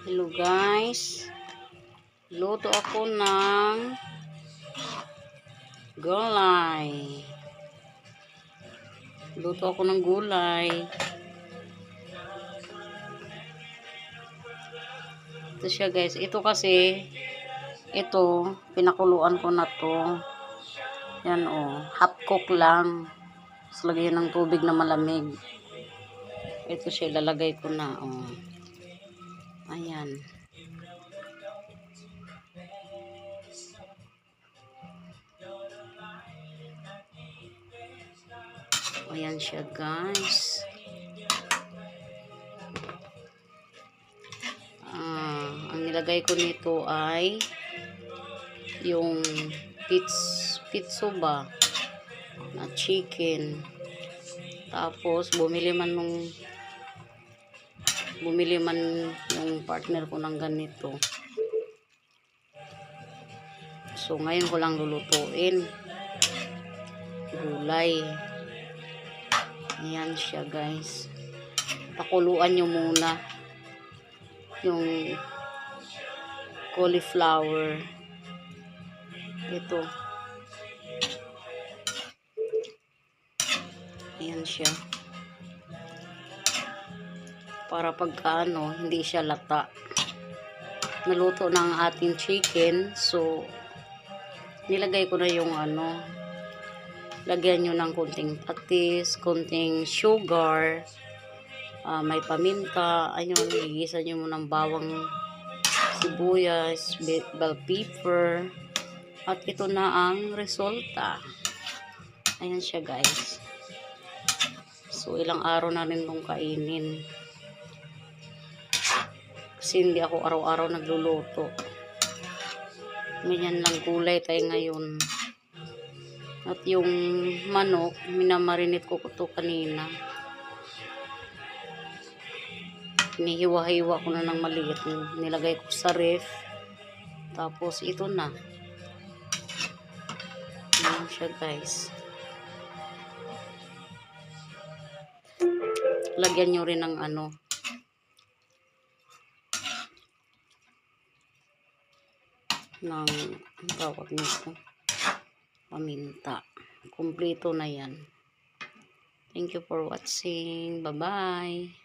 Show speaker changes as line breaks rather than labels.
Hello guys, luto ako ng gulay. Ito siya guys, ito kasi, ito, pinakuluan ko na to. Yan half cook lang. Tapos lagyan ng tubig na malamig. Ito siya, ilalagay ko na Ayan. Ayan siya guys. Ang nilagay ko nito ay yung pizza ba na chicken. Tapos bumili man yung partner ko ng ganito. So ngayon ko lang lulutuin gulay. Ayan siya guys. Pakuluan nyo muna yung cauliflower. Ito. Ayan siya. Para pagka hindi siya lata. Naluto na ang ating chicken. So, nilagay ko na yung lagyan nyo ng konting patis, konting sugar, may paminta. Ayun, igisa nyo muna ng bawang, sibuyas, bell pepper. At ito na ang resulta. Ayan siya guys. So, ilang araw na rin itong kainin. Kasi hindi ako araw-araw nagluluto. Ganyan lang gulay tayo ngayon. At yung manok, minamarinate ko ito kanina. Hinihiwa-hiwa ko na ng maliit. Nilagay ko sa ref. Tapos ito na. Ayan siya guys. Lagyan nyo rin ng ng tawag nito, paminta. Kumpleto na yan. Thank you for watching. Bye bye.